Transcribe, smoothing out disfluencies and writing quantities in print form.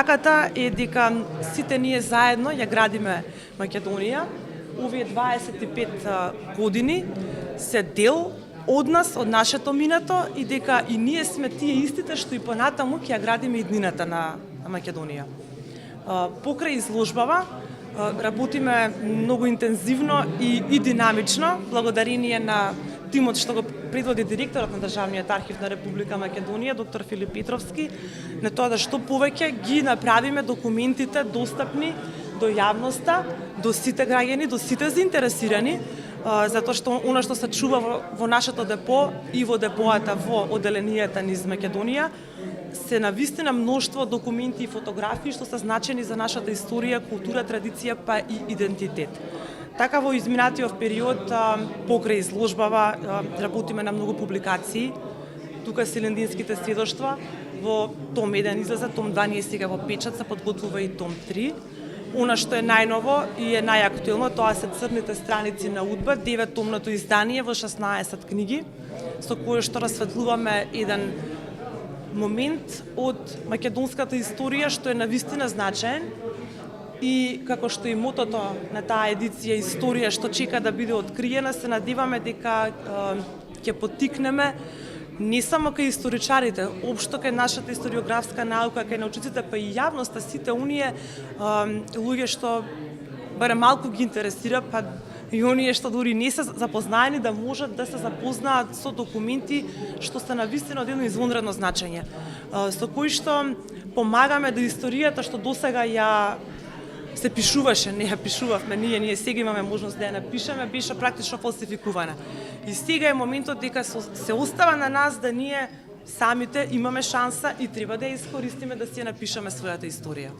Пораката е дека сите ние заедно ја градиме Македонија. Овие 25 години се дел од нас, од нашето минато и дека и ние сме тие истите што и понатаму ќе ја градиме иднината на Македонија. Покрај изложбава работиме многу интензивно и динамично, благодарение на тимот што го предводи директорот на Државниот архив на Република Македонија, доктор Филип Петровски, на тоа да што повеќе ги направиме документите достапни до јавноста, до сите граѓани, до сите заинтересирани, затоа што она што се чува во нашето депо и во депоата во оделенијата низ Македонија се навистина мноштво документи и фотографии што се значени за нашата историја, култура, традиција па и идентитет. Така во изминатиот период покрај изложбава работиме на многу публикации. Тука се линдинските сведоштва, во том 1 излезе, том 2 ние сега во печат, се подготвува и том 3. Она што е најново и е најактуелно, тоа се црните страници на Удба, 9-томното издание во 16 книги, со кое што расветлуваме еден момент од македонската историја што е навистина значаен и како што и мотото на таа едиција историја што чека да биде откриена, се надеваме дека ќе поттикнеме не само кај историчарите, општо кај нашата историографска наука, кај научниците, па и јавноста, сите оние луѓе што барем малку ги интересира, па и оние што дури не се запознаени да можат да се запознаат со документи што се навистина од едно извонредно значење, со кои што помагаме да историјата што досега ја се пишуваше, не ја пишувавме ние сега имаме можност да ја напишеме, беше практично фалсификувана. И сега е моментот дека се остава на нас да ние самите имаме шанса и треба да ја искористиме да си ја напишеме својата историја.